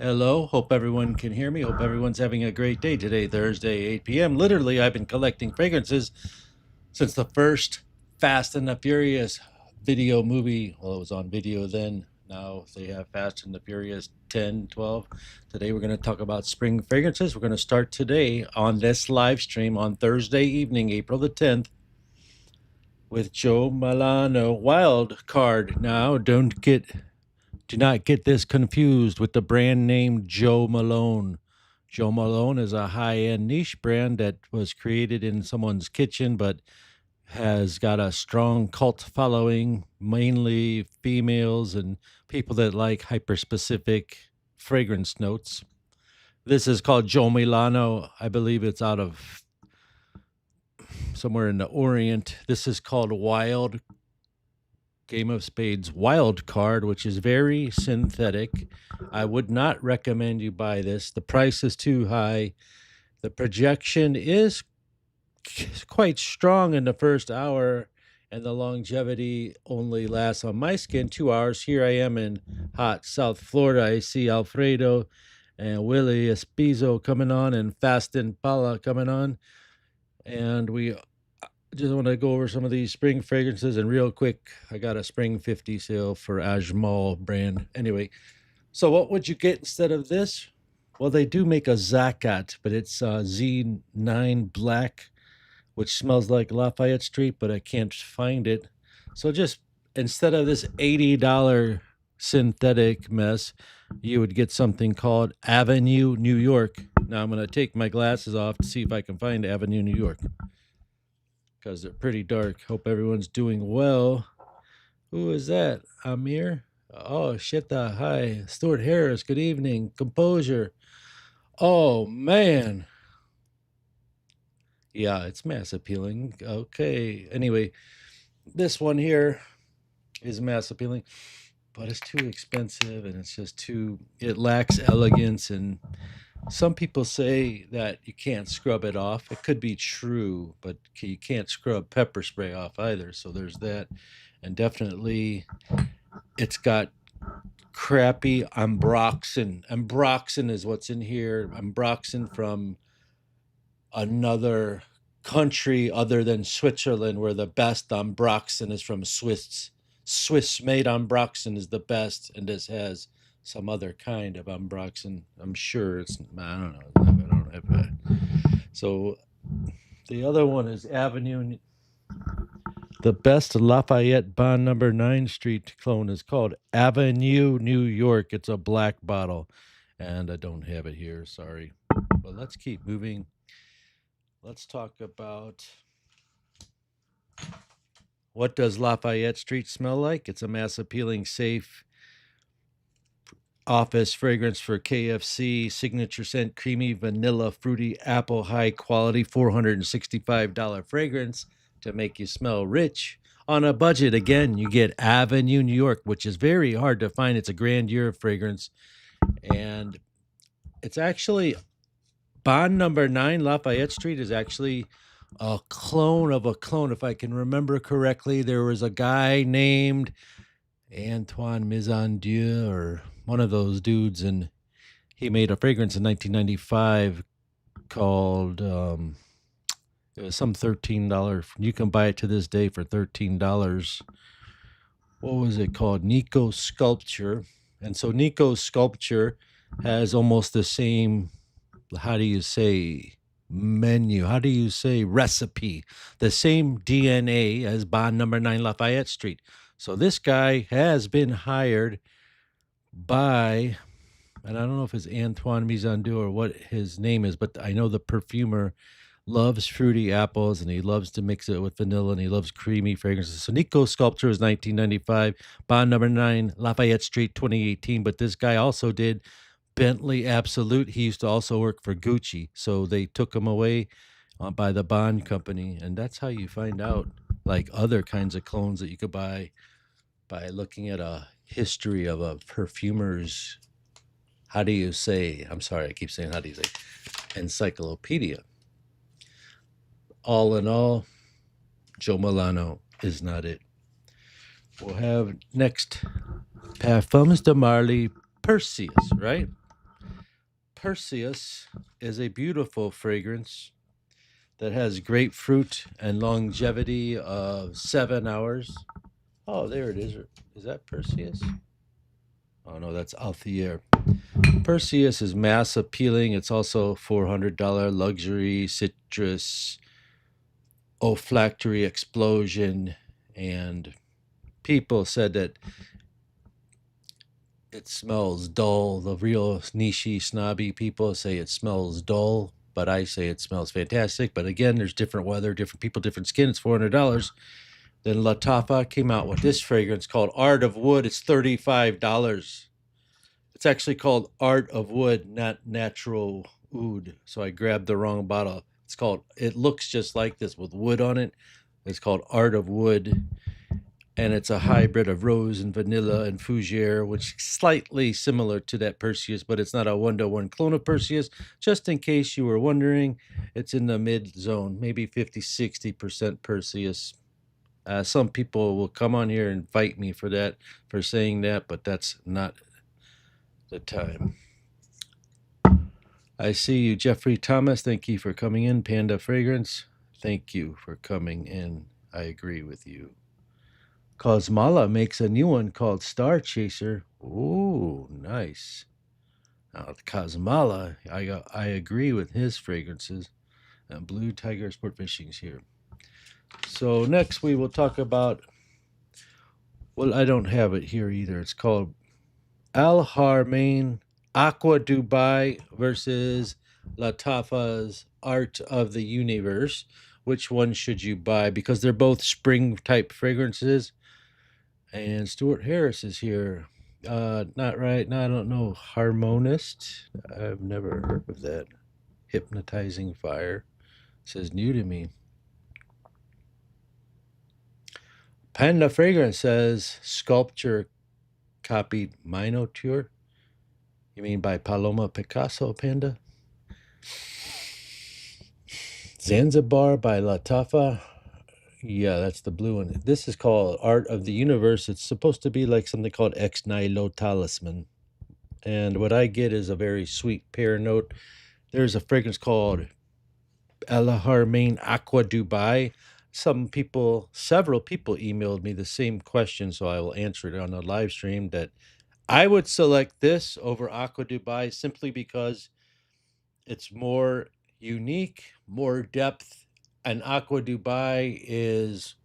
Hello, hope everyone can hear me. Hope everyone's having a great day today, Thursday, 8 p.m. Literally, I've been collecting fragrances since the first Fast and the Furious video movie. Well, it was on video then. Now they have Fast and the Furious 10, 12. Today, we're going to talk about spring fragrances. We're going to start today on this live stream on Thursday evening, April the 10th, with Joe Milano Wild Card. Now, do not get this confused with the brand name Joe Malone. Joe Malone is a high end niche brand that was created in someone's kitchen, but has got a strong cult following, mainly females and people that like hyper specific fragrance notes. This is called Joe Milano. I believe it's out of somewhere in the Orient. This is called Wild Game of Spades Wild Card, which is very synthetic. I would not recommend you buy this. The price is too high. The projection is quite strong in the first hour, and the longevity only lasts on my skin 2 hours. Here I am in hot South Florida. I see Alfredo and Willie Espizo coming on, and Fast and Paula coming on. And we just want to go over some of these spring fragrances. And real quick, I got a spring 50 sale for Ajmal brand. Anyway, so what would you get instead of this? Well, they do make a Zakat, but it's Z9 Black, which smells like Lafayette Street, but I can't find it. So just instead of this $80 synthetic mess, you would get something called Avenue New York. Now I'm going to take my glasses off to see if I can find Avenue New York, because they're pretty dark. Hope everyone's doing well. Who is that? Amir? Oh, shit. Hi. Stuart Harris. Good evening. Composure. Oh, man. Yeah, it's mass appealing. Okay. Anyway, this one here is mass appealing, but it's too expensive and it's just it lacks elegance. And some people say that you can't scrub it off. It could be true, but you can't scrub pepper spray off either. So there's that. And definitely it's got crappy ambroxan. Ambroxan is what's in here. Ambroxan from another country other than Switzerland, where the best ambroxan is from Swiss. Swiss made ambroxan is the best, and this has some other kind of ambroxan. I'm sure it's, I don't know. I don't have that. So the other one is Avenue. The best Lafayette Bond number 9 Street clone is called Avenue New York. It's a black bottle, and I don't have it here. Sorry. But let's keep moving. Let's talk about what does Lafayette Street smell like. It's a mass appealing, safe office fragrance for KFC, signature scent, creamy, vanilla, fruity, apple, high quality, $465 fragrance to make you smell rich on a budget. Again, you get Avenue New York, which is very hard to find. It's a grandeur fragrance, and it's actually Bond number 9 Lafayette Street is actually a clone of a clone. If I can remember correctly, there was a guy named Antoine Mizandieu or one of those dudes, and he made a fragrance in 1995 called it was some $13. You can buy it to this day for $13. What was it called? Nico Sculpture. And so Nico Sculpture has almost the same, how do you say, menu? How do you say recipe? The same DNA as Bond number 9 Lafayette Street. So this guy has been hired by, and I don't know if it's Antoine Mizandieu or what his name is, but I know the perfumer loves fruity apples, and he loves to mix it with vanilla, and he loves creamy fragrances. So Nico Sculpture is 1995, Bond number 9 Lafayette Street 2018. But this guy also did Bentley Absolute. He used to also work for Gucci, so they took him away by the Bond company. And that's how you find out like other kinds of clones that you could buy, by looking at a history of a perfumer's, how do you say, I'm sorry, I keep saying how do you say, encyclopedia. All in all, Joe Milano is not it. We'll have next Parfums de Marley Perseus, right? Perseus is a beautiful fragrance that has grapefruit and longevity of 7 hours. Oh, there it is. Is that Perseus? Oh, no, that's Althea. Perseus is mass appealing. It's also $400 luxury citrus olfactory explosion. And people said that it smells dull. The real niche snobby people say it smells dull, but I say it smells fantastic. But again, there's different weather, different people, different skin. It's $400. Then Lattafa came out with this fragrance called Art of Wood. It's $35. It's actually called Art of Wood, not Natural Oud. So I grabbed the wrong bottle. It looks just like this with wood on it. It's called Art of Wood. And it's a hybrid of rose and vanilla and fougere, which is slightly similar to that Perseus, but it's not a one-to-one clone of Perseus. Just in case you were wondering, it's in the mid zone, maybe 50-60% Perseus. Some people will come on here and fight me for saying that, but that's not the time. I see you, Jeffrey Thomas. Thank you for coming in. Panda Fragrance, thank you for coming in. I agree with you. Cosmala makes a new one called Star Chaser. Ooh, nice. Now, Cosmala, I agree with his fragrances. And Blue Tiger Sport Fishing's here. So next we will talk about, well, I don't have it here either. It's called Al Harmain Aqua Dubai versus Lattafa's Art of the Universe. Which one should you buy? Because they're both spring type fragrances. And Stuart Harris is here. Not right. No, I don't know. Harmonist. I've never heard of that. Hypnotizing Fire. Says new to me. Panda Fragrance says Sculpture copied Minotaur. You mean by Paloma Picasso, Panda? Zanzibar by Lattafa. Yeah, that's the blue one. This is called Art of the Universe. It's supposed to be like something called Ex Nihilo Talisman. And what I get is a very sweet pear note. There's a fragrance called Al Harmain Aqua Dubai. Several people emailed me the same question, so I will answer it on a live stream that I would select this over Aqua Dubai simply because it's more unique, more depth, and Aqua Dubai is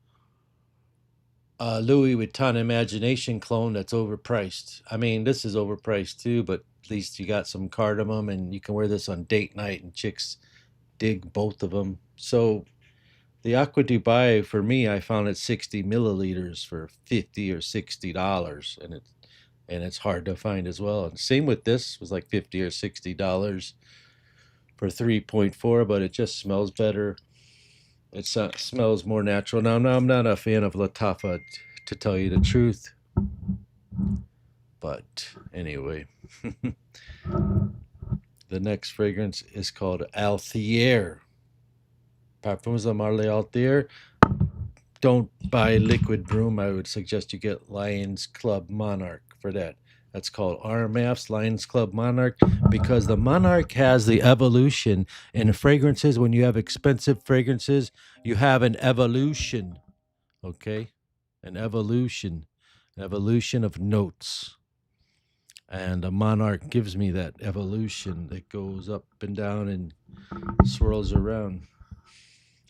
a Louis Vuitton Imagination clone that's overpriced. I mean, this is overpriced too, but at least you got some cardamom and you can wear this on date night and chicks dig both of them. So the Aqua Dubai, for me, I found it 60 milliliters for $50 or $60, and it's hard to find as well. And same with this, was like $50 or $60 for 3.4, but it just smells better. It smells more natural. Now, I'm not a fan of Lattafa, to tell you the truth. But anyway, the next fragrance is called Althea. Parfums of Marley Althea. Don't buy Liquid Broom. I would suggest you get Lions Club Monarch for that. That's called RMF's Lions Club Monarch, because the Monarch has the evolution in fragrances. When you have expensive fragrances, you have an evolution, okay? An evolution of notes. And the Monarch gives me that evolution that goes up and down and swirls around.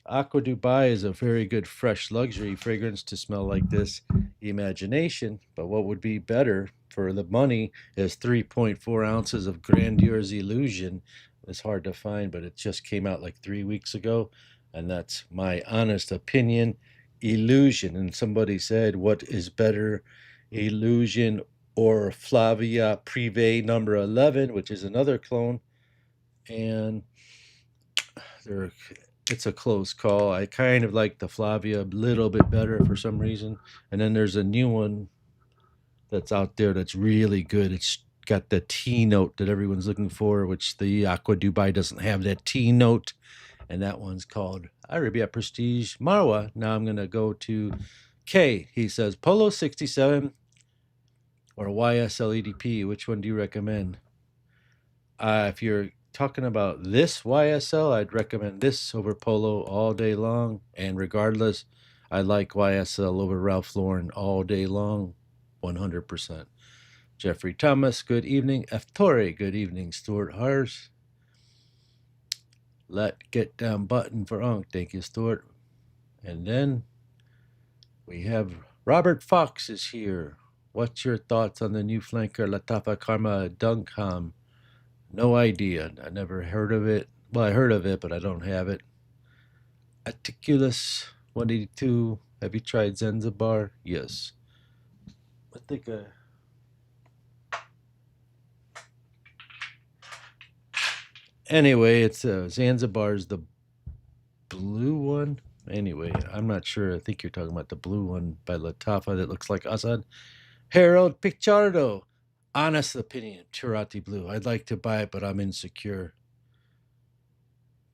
Aqua Dubai is a very good fresh luxury fragrance to smell like this. Imagination, but what would be better for the money is 3.4 ounces of Grandiose Illusion. It's hard to find, but it just came out like 3 weeks ago, and that's my honest opinion. Illusion. And somebody said, what is better, Illusion or Flavia Privé number 11, which is another clone? And it's a close call. I kind of like the Flavia a little bit better for some reason. And then there's a new one that's out there that's really good. It's got the tea note that everyone's looking for, which the Aqua Dubai doesn't have that tea note. And that one's called Arabia Prestige Marwa. Now I'm going to go to K. He says, Polo 67 or YSL EDP. Which one do you recommend? If you're talking about this YSL, I'd recommend this over Polo all day long. And regardless, I like YSL over Ralph Lauren all day long, 100%. Jeffrey Thomas, good evening. F. Torre, good evening. Stuart Hars. Let get down button for Unk. Thank you, Stuart. And then we have Robert Fox is here. What's your thoughts on the new flanker Latafa Karma Dunkham? No idea. I never heard of it. Well, I heard of it, but I don't have it. Aticulus 182. Have you tried Zanzibar? Yes. I think anyway, it's Zanzibar's the blue one. Anyway, I'm not sure. I think you're talking about the blue one by Latafa that looks like Assad. Harold Pichardo. Honest opinion, Tirati Blue. I'd like to buy it, but I'm insecure.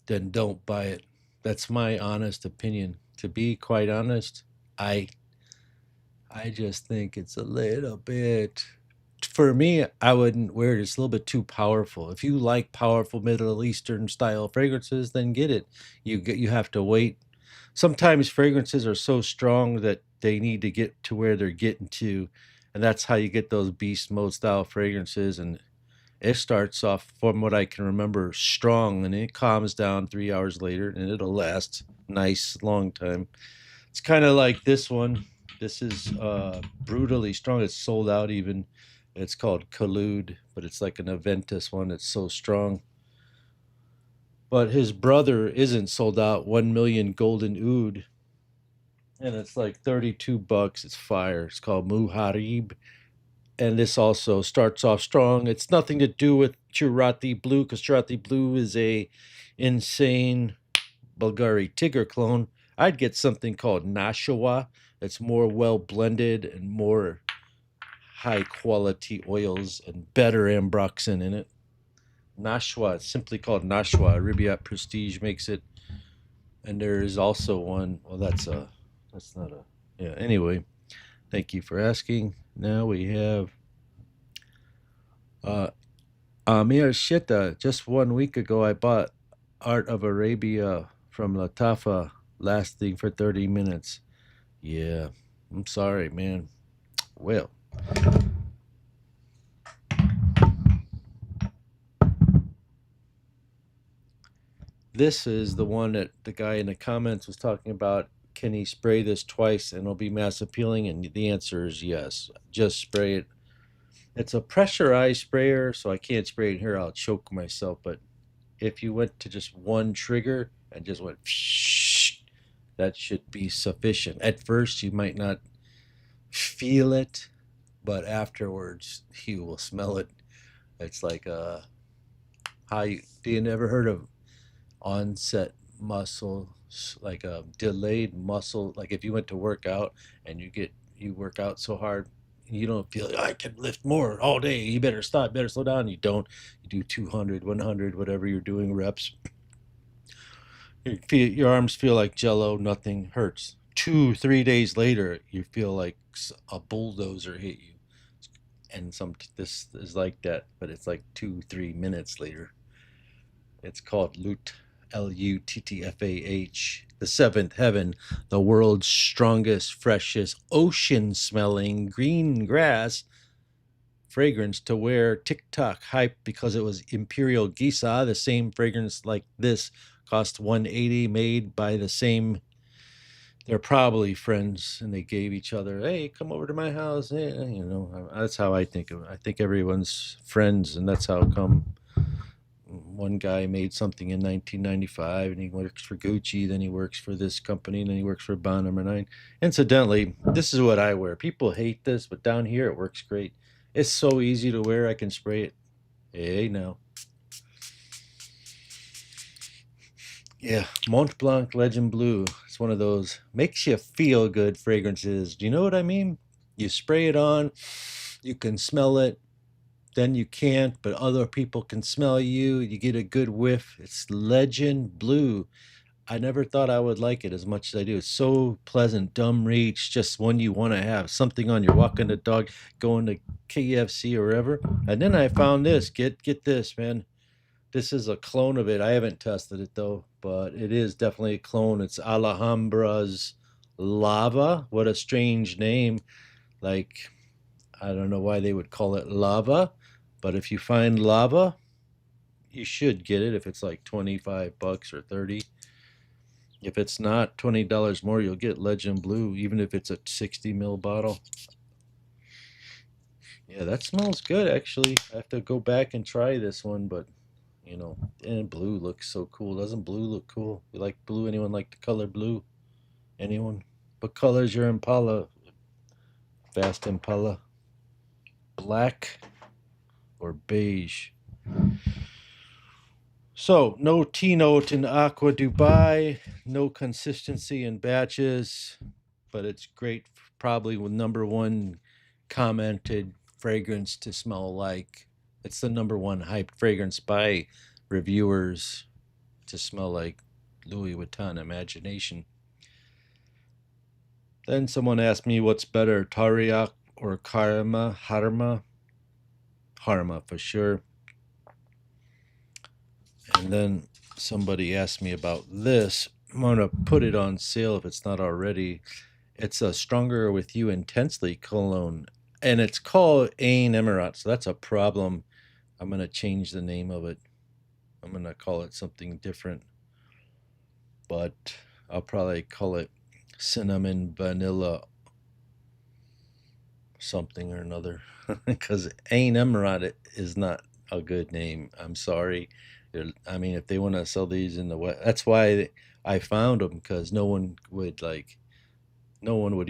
Then don't buy it. That's my honest opinion. To be quite honest, I just think it's a little bit. For me, I wouldn't wear it. It's a little bit too powerful. If you like powerful Middle Eastern style fragrances, then get it. You have to wait. Sometimes fragrances are so strong that they need to get to where they're getting to, and that's how you get those beast mode style fragrances. And it starts off, from what I can remember, strong, and it calms down 3 hours later, and it'll last nice long time. It's kind of like this one. This is brutally strong. It's sold out even. It's called Collude, but it's like an Aventus one. It's so strong. But his brother isn't sold out. 1 million golden oud, and it's like $32. It's fire. It's called Muharib, and this also starts off strong. It's nothing to do with Churati Blue, because Churati Blue is a insane Bulgari Tigger clone. I'd get something called Nashua. It's more well blended and more high quality oils and better ambroxan in it. Nashua, it's simply called Nashua. Ribiat Prestige makes it. And there is also one, well, that's not a, yeah, anyway, thank you for asking. Now we have Amir Shita. Just 1 week ago, I bought Art of Arabia from Latafa, lasting for 30 minutes. Yeah, I'm sorry, man. Well, this is the one that the guy in the comments was talking about. Can he spray this twice and it'll be mass appealing? And the answer is yes. Just spray it. It's a pressurized sprayer, so I can't spray it here. I'll choke myself. But if you went to just one trigger and just went, that should be sufficient. At first, you might not feel it, but afterwards, you will smell it. It's like do you never heard of onset muscle, like a delayed muscle? Like if you went to work out and you work out so hard, you don't feel like, I can lift more all day. You better stop, better slow down. You don't. You do 200, 100, whatever you're doing, reps. Your arms feel like jello. Nothing hurts. 2-3 days later, you feel like a bulldozer hit you. And this is like that, but it's like 2-3 minutes later. It's called Lut, Luttfah, the seventh heaven, the world's strongest, freshest, ocean-smelling green grass fragrance to wear. TikTok hype because it was Imperial Gisa, the same fragrance like this, cost $180, made by the same. They're probably friends, and they gave each other, hey, come over to my house. Hey, that's how I think of it. I think everyone's friends, and that's how come one guy made something in 1995, and he works for Gucci, then he works for this company, and then he works for Bond Number 9. Incidentally, this is what I wear. People hate this, but down here it works great. It's so easy to wear, I can spray it. Hey, now. Yeah, Mont Blanc Legend Blue. It's one of those makes you feel good fragrances. Do you know what I mean? You spray it on, you can smell it, then you can't, but other people can smell you. You get a good whiff. It's Legend Blue. I never thought I would like it as much as I do. It's so pleasant, dumb reach, just one you want to have. Something on your walking the dog, going to KFC or wherever. And then I found this. Get this, man. This is a clone of it. I haven't tested it though, but it is definitely a clone. It's Alhambra's Lava. What a strange name. Like, I don't know why they would call it lava, but if you find lava, you should get it if it's like 25 bucks or 30. If it's not $20 more, you'll get Legend Blue, even if it's a 60 ml bottle. Yeah, that smells good actually. I have to go back and try this one, but you know, and blue looks so cool. Doesn't blue look cool? You like blue? Anyone like the color blue? Anyone? What color is your Impala? Fast Impala? Black or beige? So, no T note in Aqua Dubai, no consistency in batches, but it's great, probably with number one commented fragrance to smell like. It's the number one hyped fragrance by reviewers to smell like Louis Vuitton Imagination. Then someone asked me what's better, Tariaq or Karma? Harma? Harma for sure. And then somebody asked me about this. I'm going to put it on sale if it's not already. It's a Stronger With You Intensely cologne. And it's called Ain Emirat. So that's a problem. I'm going to change the name of it. I'm going to call it something different. But I'll probably call it Cinnamon Vanilla something or another. Because Ain Emirat is not a good name. I'm sorry. I mean, if they want to sell these in the West, that's why I found them, because no one would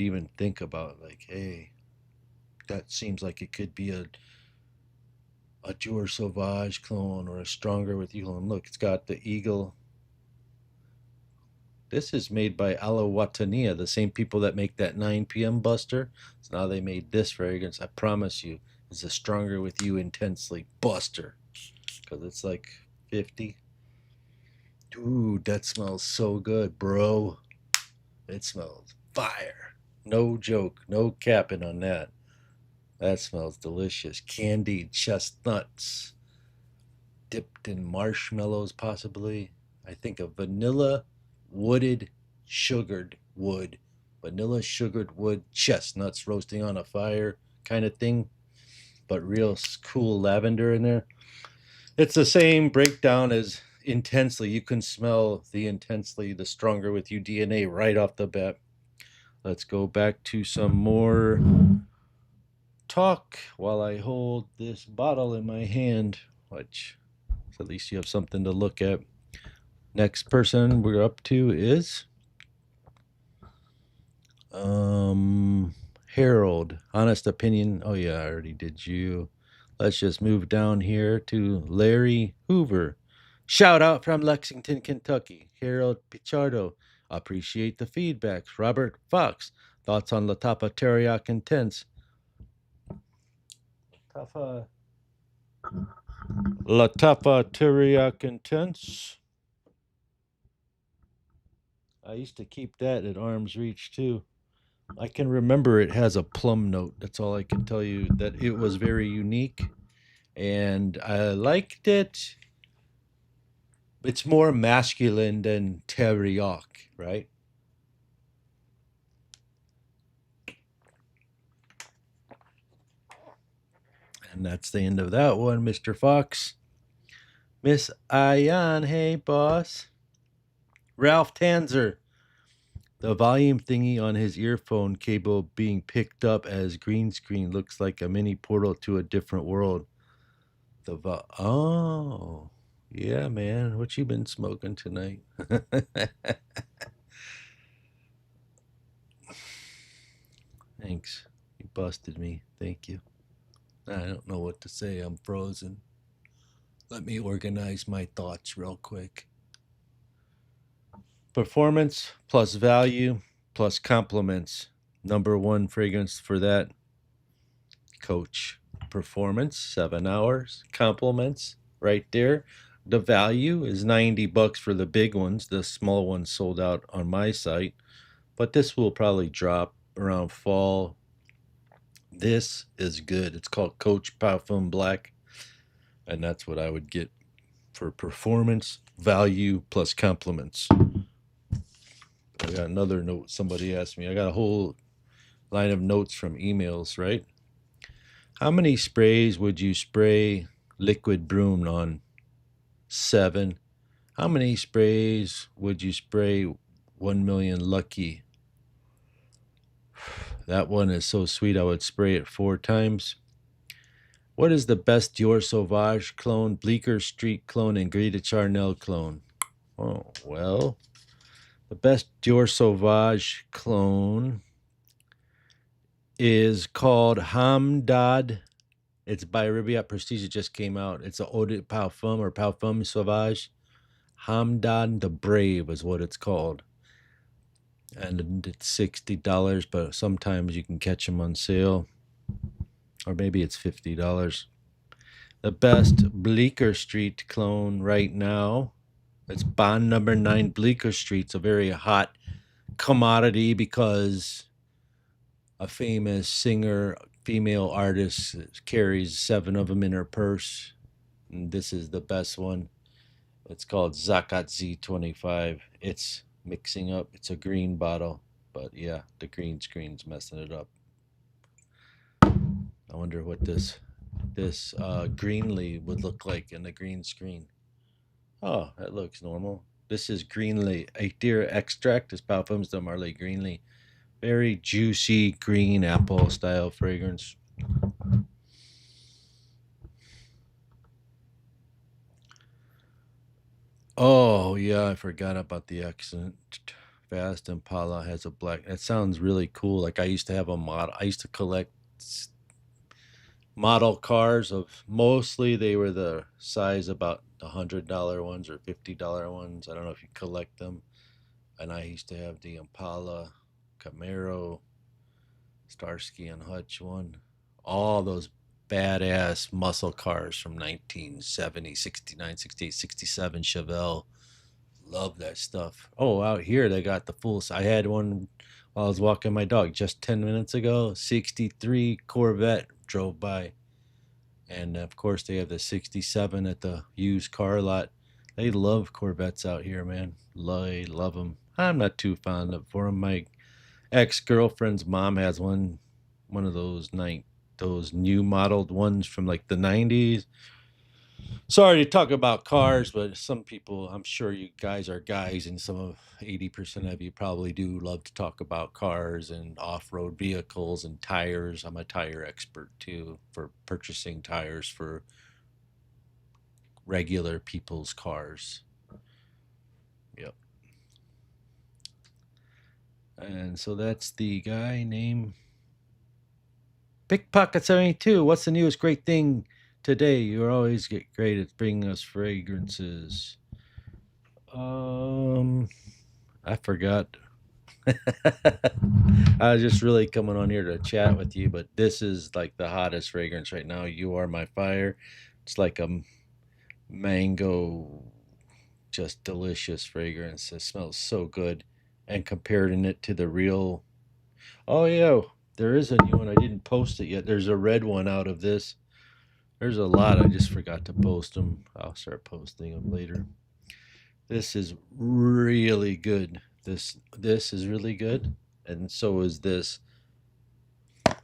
even think about like, hey, that seems like it could be a Jour Sauvage clone or a Stronger With You clone. Look, it's got the eagle. This is made by Ala Watania, the same people that make that 9 p.m. Buster. So now they made this fragrance. I promise you, it's a Stronger With You Intensely Buster, because it's like 50. Dude, that smells so good, bro. It smells fire. No joke, no capping on that. That smells delicious. Candied chestnuts, dipped in marshmallows, possibly. I think of vanilla wooded sugared wood. Vanilla sugared wood chestnuts roasting on a fire kind of thing, but real cool lavender in there. It's the same breakdown as Intensely. You can smell the Intensely, the Stronger With You DNA right off the bat. Let's go back to some more talk while I hold this bottle in my hand, which at least you have something to look at. Next person we're up to is Harold. Honest opinion. Oh yeah, I already did you. Let's just move down here to Larry Hoover. Shout out from Lexington, Kentucky. Harold Pichardo. Appreciate the feedbacks. Robert Fox. Thoughts on Latapa Teriyaki Intense. Latapa Teriyaki Intense. I used to keep that at arm's reach too. I can remember it has a plum note. That's all I can tell you. That it was very unique, and I liked it. It's more masculine than teriyaki, right? And that's the end of that one, Mr. Fox. Miss Ayan, hey boss. Ralph Tanzer. The volume thingy on his earphone cable being picked up as green screen looks like a mini portal to a different world. Oh, yeah, man. What you been smoking tonight? Thanks. You busted me. Thank you. I don't know what to say. I'm frozen. Let me organize my thoughts real quick. Performance plus value plus compliments. Number one fragrance for that, Coach. Performance, 7 hours. Compliments, right there. The value is $90 for the big ones. The small ones sold out on my site, but this will probably drop around fall. This is good. It's called Coach Parfum Black, and that's what I would get for performance, value, plus compliments. I got another note somebody asked me. I got a whole line of notes from emails, right? How many sprays would you spray liquid broom on? 7. How many sprays would you spray 1 million lucky? That one is so sweet, I would spray it 4 times. What is the best Dior Sauvage clone, Bleecker Street clone, and Greta Charnel clone? Oh, well, the best Dior Sauvage clone is called Hamdad. It's by Riviat Prestige. It just came out. It's a Eau de Parfum or Parfum Sauvage. Hamdan the Brave is what it's called. And it's $60, but sometimes you can catch them on sale. Or maybe it's $50. The best Bleecker Street clone right now. It's Bond number 9 Bleecker Street. It's a very hot commodity because a famous singer, female artist, carries 7 of them in her purse. And this is the best one. It's called Zakat Z25. It's mixing up. It's a green bottle. But yeah, the green screen's messing it up. I wonder what this Greenlee would look like in the green screen. Oh, that looks normal. This is Greenlee. A deer extract. This parfum's the Marley Greenlee. Very juicy green apple style fragrance. Oh, yeah, I forgot about the accent. Fast Impala has a black. That sounds really cool. Like I used to have a model. I used to collect model cars of mostly they were the size about the $100 ones or $50 ones. I don't know if you collect them. And I used to have the Impala, Camaro, Starsky and Hutch one. All those badass muscle cars from 1970, 69, 68, 67 Chevelle. Love that stuff. Oh, out here they got the full. I had one while I was walking my dog just 10 minutes ago. 63 Corvette drove by. And of course, they have the 67 at the used car lot. They love Corvettes out here, man. They love them. I'm not too fond of for them. My ex-girlfriend's mom has one of those new modeled ones from like the 90s. Sorry to talk about cars, but some people, I'm sure you guys are guys, and some of 80% of you probably do love to talk about cars and off-road vehicles and tires. I'm a tire expert too for purchasing tires for regular people's cars. Yep. And so that's the guy named Pickpocket 72. What's the newest great thing today? You always get great at bringing us fragrances. I forgot. I was just really coming on here to chat with you, but this is like the hottest fragrance right now. You Are My Fire. It's like a mango, just delicious fragrance. It smells so good. And comparing it to the real. Oh, yeah, there is a new one. I didn't post it yet. There's a red one out of this. There's a lot. I just forgot to post them. I'll start posting them later. This is really good. This is really good, and so is this.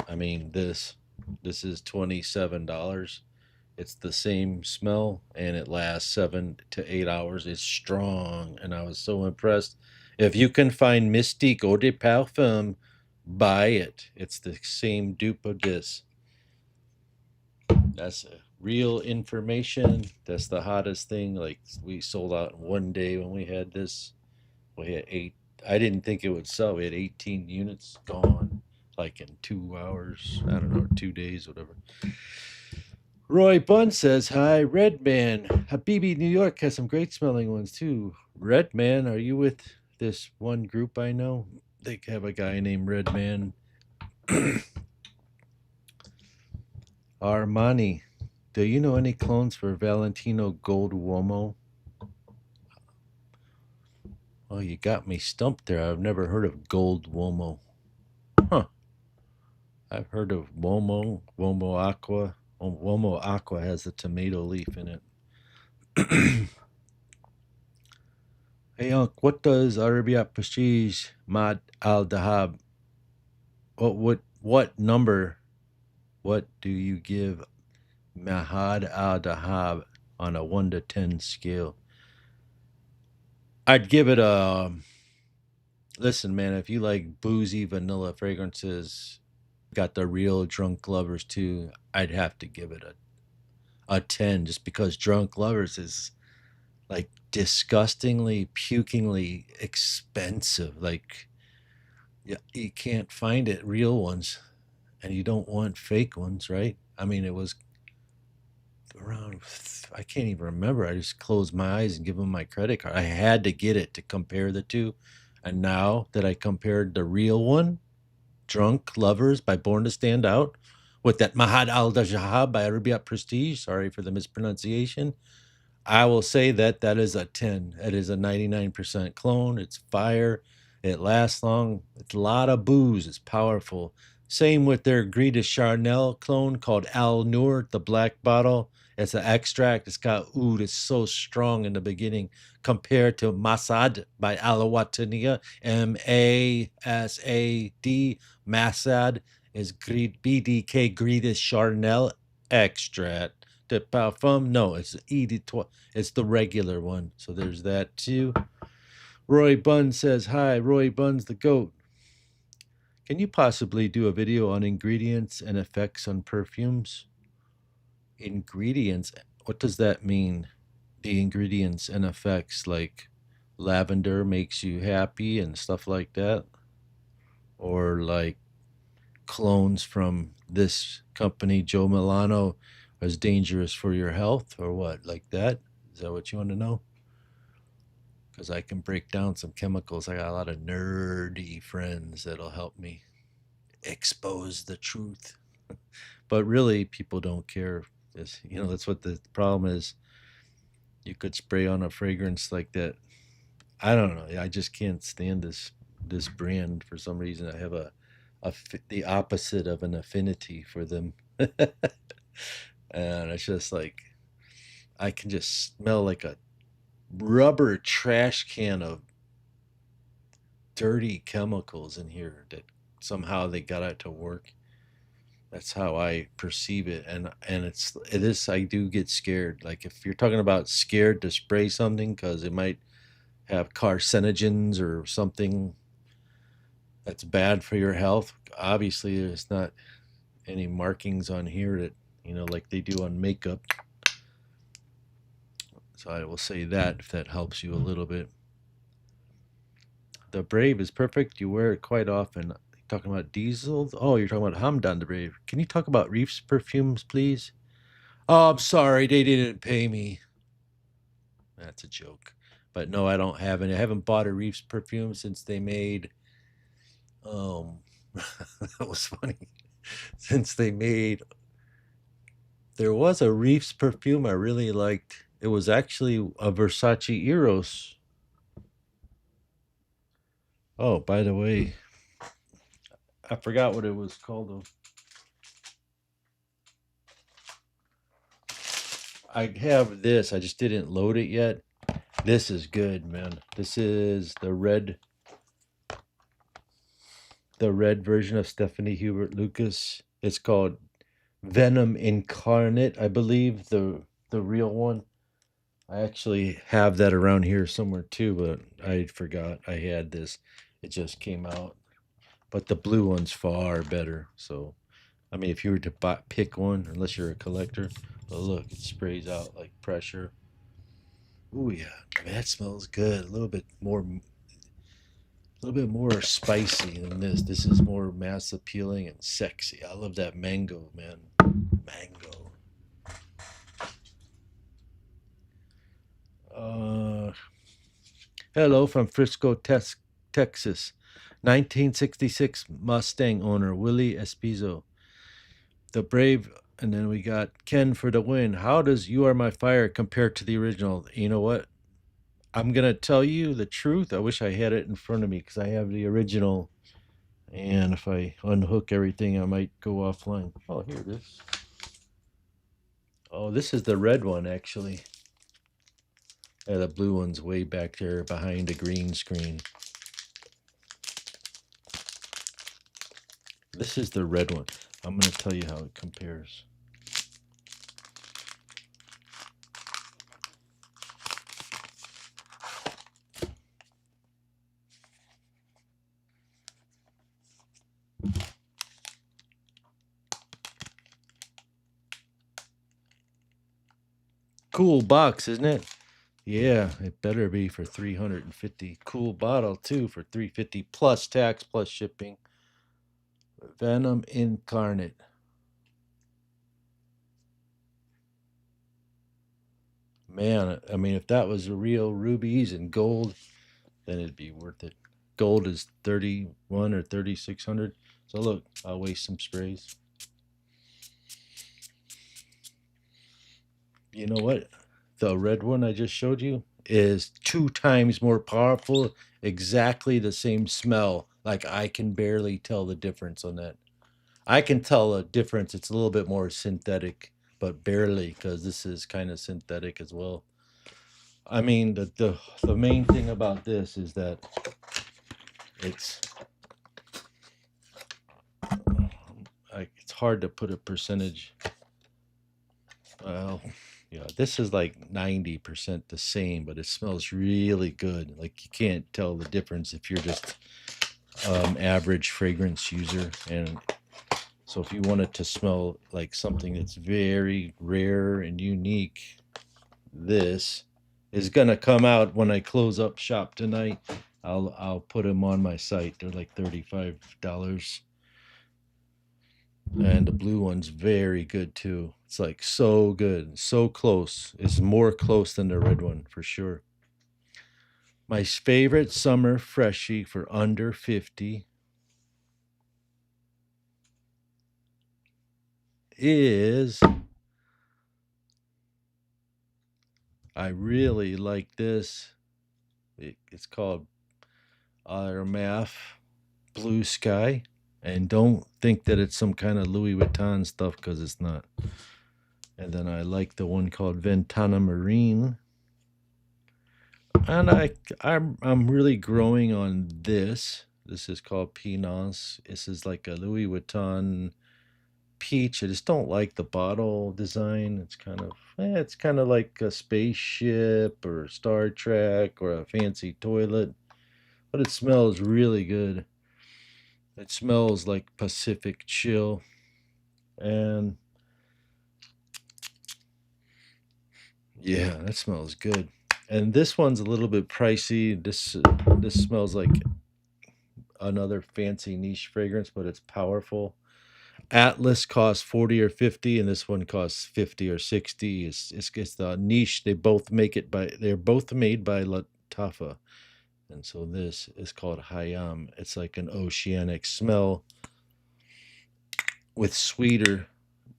I mean, this is $27. It's the same smell, and it lasts 7 to 8 hours. It's strong, and I was so impressed. If you can find Mystique Eau de Parfum, buy it. It's the same dupe of this. That's real information. That's the hottest thing. Like we sold out in one day when we had this. We had 8. I didn't think it would sell. We had 18 units gone like in 2 hours. I don't know, 2 days, whatever. Roy Bunn says, hi, Redman. Habibi, New York has some great smelling ones too. Redman, are you with this one group I know? They have a guy named Redman. Armani, do you know any clones for Valentino Gold Uomo? Oh, you got me stumped there. I've never heard of Gold Uomo. Huh. I've heard of Uomo Aqua. Uomo Aqua has the tomato leaf in it. Hey, Unc, what does Arabia Prestige Mad Al Dahab? What number? What do you give Mahad Al Dahab on a 1 to 10 scale? I'd give it a. Listen, man, if you like boozy vanilla fragrances, got the real drunk lovers too. I'd have to give it a 10 just because drunk lovers is like disgustingly, pukingly expensive. Like, yeah, you can't find it real ones, and you don't want fake ones, right? I mean, it was around. I can't even remember. I just closed my eyes and give them my credit card. I had to get it to compare the two, and now that I compared the real one, "Drunk Lovers" by Born to Stand Out, with that Mahad Al Dajahab by Arabia Prestige. Sorry for the mispronunciation. I will say that that is a 10. It is a 99% clone. It's fire. It lasts long. It's a lot of booze. It's powerful. Same with their Gris de Charnel clone called Al Noor, the black bottle. It's an extract. It's got oud. It's so strong in the beginning compared to Masad by Al Watania. Masad. Masad is BDK Gris de Charnel extract. The parfum, no, it's it's the regular one. So there's that too. Roy Bunn says, "Hi, Roy Bunn's the goat. Can you possibly do a video on ingredients and effects on perfumes?" Ingredients, what does that mean? The ingredients and effects, like lavender makes you happy and stuff like that? Or like clones from this company, Joe Milano, is dangerous for your health, or what? Like that? Is that what you want to know? Because I can break down some chemicals. I got a lot of nerdy friends that'll help me expose the truth. But really, people don't care. That's what the problem is. You could spray on a fragrance like that. I don't know. I just can't stand this brand for some reason. I have the opposite of an affinity for them. And it's just like I can just smell like a rubber trash can of dirty chemicals in here that somehow they got it to work. That's how I perceive it, and it is. I do get scared. Like if you're talking about scared to spray something because it might have carcinogens or something that's bad for your health. Obviously, there's not any markings on here that like they do on makeup. So I will say that if that helps you a little bit. The Brave is perfect. You wear it quite often. Talking about diesel? Oh, you're talking about Hamdan the Brave. Can you talk about Reef's perfumes, please? Oh, I'm sorry, they didn't pay me. That's a joke. But no, I don't have any. I haven't bought a Reef's perfume since they made. Um, that was funny. Since they made, there was a Reef's perfume I really liked. It was actually a Versace Eros. Oh, by the way, I forgot what it was called though. I have this. I just didn't load it yet. This is good, man. This is the red version of Stephanie Hubert Lucas. It's called Venom Incarnate, I believe, the real one. I actually have that around here somewhere too, but I forgot I had this. It just came out. But the blue one's far better. So, I mean, if you were to pick one, unless you're a collector, but look, it sprays out like pressure. Oh yeah, that smells good. A little bit more spicy than this. This is more mass appealing and sexy. I love that mango, man. Mango. Uh, Hello from Frisco, Texas. 1966 Mustang owner Willie Espizo. The Brave, and then we got Ken for the win. How does You Are My Fire compare to the original? You know what? I'm going to tell you the truth. I wish I had it in front of me because I have the original. And if I unhook everything, I might go offline. Oh, here it is. Oh, this is the red one, actually. Yeah, the blue one's way back there behind the green screen. This is the red one. I'm going to tell you how it compares. Cool box, isn't it? Yeah, it better be for 350. Cool bottle too for 350 plus tax plus shipping. Venom Incarnate. Man, I mean, if that was real rubies and gold, then it'd be worth it. Gold is 31 or 3600. So look, I'll waste some sprays. You know what? The red one I just showed you is 2 times more powerful, exactly the same smell. Like I can barely tell the difference on that. I can tell a difference. It's a little bit more synthetic, but barely because this is kind of synthetic as well. I mean, the main thing about this is that it's like it's hard to put a percentage. Well, yeah, this is like 90% the same, but it smells really good. Like you can't tell the difference if you're just average fragrance user. And so if you want it to smell like something that's very rare and unique, this is gonna come out when I close up shop tonight. I'll put them on my site. They're like $35. And the blue one's very good too. It's like so good, so close. It's more close than the red one for sure. My favorite summer freshie for under 50 is, I really like this. It's called Armaf Blue Sky. And don't think that it's some kind of Louis Vuitton stuff because it's not. And then I like the one called Ventana Marine. And I'm really growing on this. This is called Pinance. This is like a Louis Vuitton peach. I just don't like the bottle design. It's kind of like a spaceship or Star Trek or a fancy toilet, but it smells really good. It smells like Pacific Chill, and yeah, that smells good. And this one's a little bit pricey. This smells like another fancy niche fragrance, but it's powerful. Atlas costs 40 or 50, and this one costs 50 or 60. It's the niche. They're both made by Latafa. And so this is called Hayam. It's like an oceanic smell with sweeter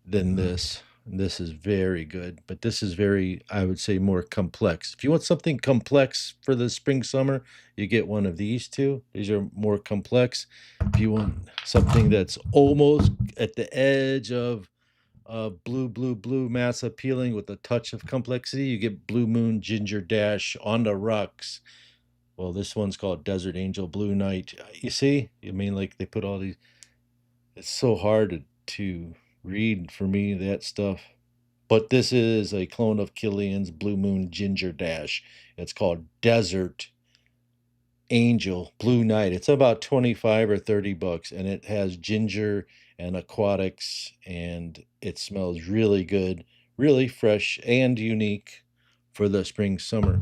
than this. And this is very good, but this is very, I would say, more complex. If you want something complex for the spring summer, you get one of these two. These are more complex. If you want something that's almost at the edge of blue mass appealing with a touch of complexity, you get Blue Moon Ginger Dash on the rocks. Well, this one's called Desert Angel Blue Night. You see? I mean, like they put all these. It's so hard to read for me, that stuff. But this is a clone of Killian's Blue Moon Ginger Dash. It's called Desert Angel Blue Night. It's about 25 or 30 bucks, and it has ginger and aquatics, and it smells really good, really fresh and unique for the spring summer.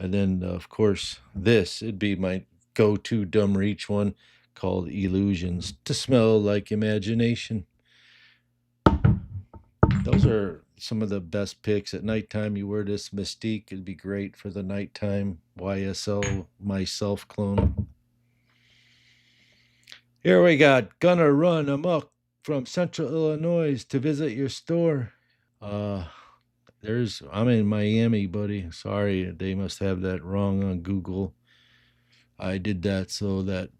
And then of course it'd be my go-to dumb reach one called Illusions to smell like imagination. Those are some of the best picks. At nighttime, you wear this Mystique. It'd be great for the nighttime YSL myself clone. Here we got Gonna Run Amok from Central Illinois to visit your store. Uh, I'm in Miami, buddy. Sorry, they must have that wrong on Google. I did that so that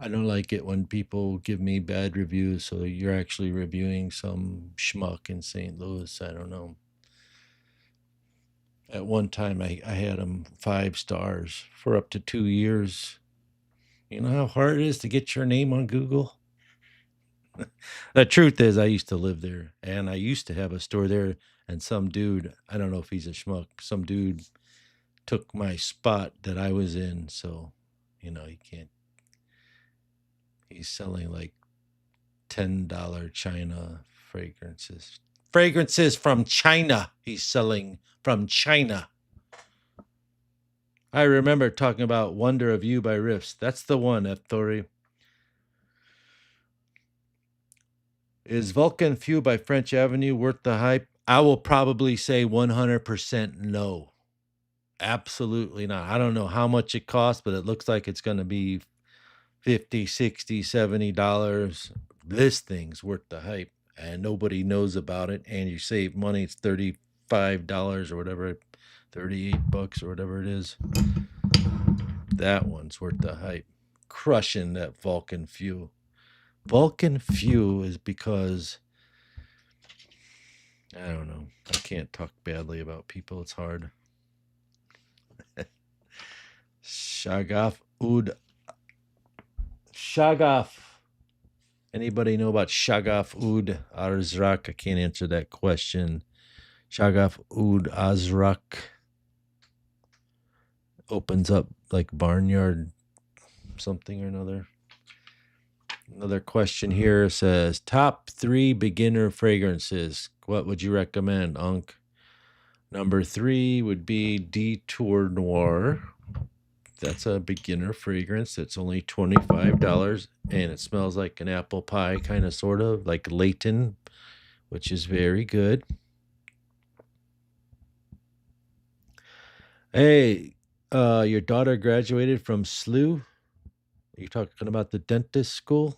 I don't like it when people give me bad reviews. So you're actually reviewing some schmuck in St. Louis. I don't know. At one time, I had them 5 stars for up to 2 years. You know how hard it is to get your name on Google? The truth is, I used to live there and I used to have a store there. And some dude, I don't know if he's a schmuck, some dude took my spot that I was in. So, you can't, he's selling like $10 China fragrances. Fragrances from China. He's selling from China. I remember talking about Wonder of You by Riffs. That's the one, F. Thori. Is Vulcan Few by French Avenue worth the hype? I will probably say 100% no. Absolutely not. I don't know how much it costs, but it looks like it's going to be $50, $60, $70. This thing's worth the hype, and nobody knows about it, and you save money. It's $35 or whatever, $38 or whatever it is. That one's worth the hype. Crushing that Vulcan Few. Vulcan Few is because I don't know. I can't talk badly about people. It's hard. Shagaf Oud. Shagaf. Anybody know about Shagaf Oud Azrak? I can't answer that question. Shagaf Oud Azrak opens up like barnyard something or another. Another question here says top 3 beginner fragrances. What would you recommend, Unc? Number 3 would be Detour Noir. That's a beginner fragrance. It's only $25 and it smells like an apple pie, kind of, sort of like Leighton, which is very good. Hey, your daughter graduated from SLU. Are you talking about the dentist school?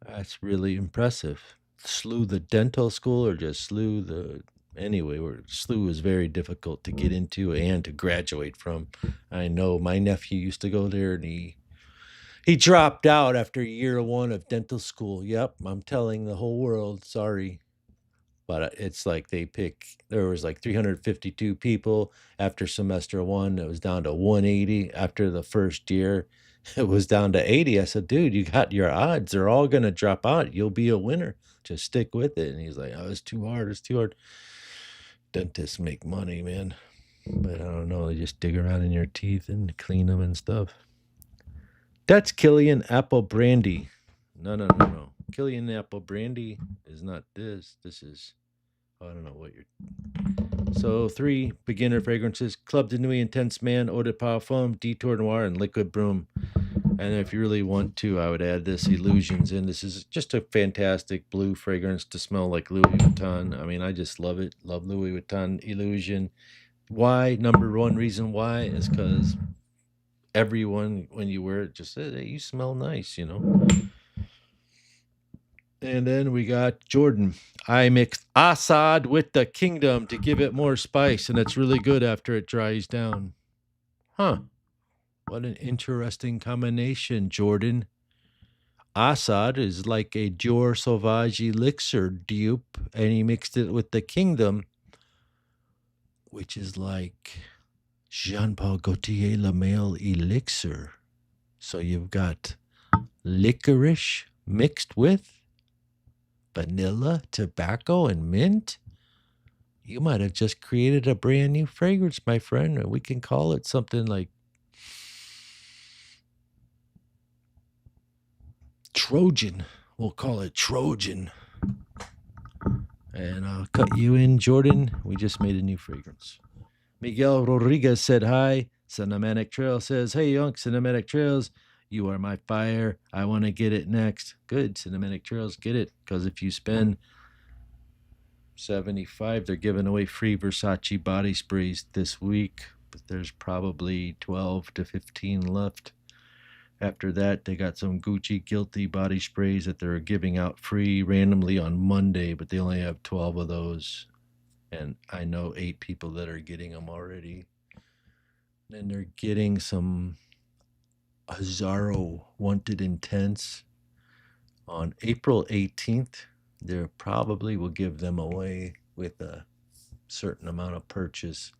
That's really impressive. SLU the dental school or just SLU the anyway, where SLU is very difficult to get into and to graduate from. I know my nephew used to go there and he dropped out after year 1 of dental school. Yep, I'm telling the whole world, sorry. But it's like there was like 352 people after semester 1. It was down to 180 after the first year. It was down to 80. I said, dude, you got your odds. They're all going to drop out. You'll be a winner. Just stick with it. And he's like, oh, it's too hard. It's too hard. Dentists make money, man. But I don't know. They just dig around in your teeth and clean them and stuff. That's Killian Apple Brandy. No. Killian Apple Brandy is not this. This is, I don't know what you're. So 3 beginner fragrances: Club de Nuit Intense Man, Eau de Parfum, Detour Noir, and Liquid Broom. And if you really want to, I would add this Illusions in. This is just a fantastic blue fragrance to smell like Louis Vuitton. I mean, I just love it. Love Louis Vuitton Illusion. Why? Number 1 reason why is because everyone, when you wear it, just says, hey, you smell nice, And then we got Jordan. I mixed Assad with the Kingdom to give it more spice, and it's really good after it dries down. Huh. What an interesting combination, Jordan. Assad is like a Dior Sauvage elixir dupe, and he mixed it with the Kingdom, which is like Jean-Paul Gaultier Le Male elixir. So you've got licorice mixed with vanilla, tobacco, and mint. You might have just created a brand new fragrance, my friend. We can call it something like Trojan. We'll call it Trojan. And I'll cut you in, Jordan. We just made a new fragrance. Miguel Rodriguez said hi. Cinematic Trail says, hey, Young Cinematic Trails, you are my fire. I want to get it next. Good, Cinematic Trails, get it. Because if you spend $75, they're giving away free Versace body sprays this week. But there's probably 12 to 15 left. After that, they got some Gucci Guilty body sprays that they're giving out free randomly on Monday, but they only have 12 of those. And I know 8 people that are getting them already. Then they're getting some Azaro Wanted Intense on April 18th. They probably will give them away with a certain amount of purchase.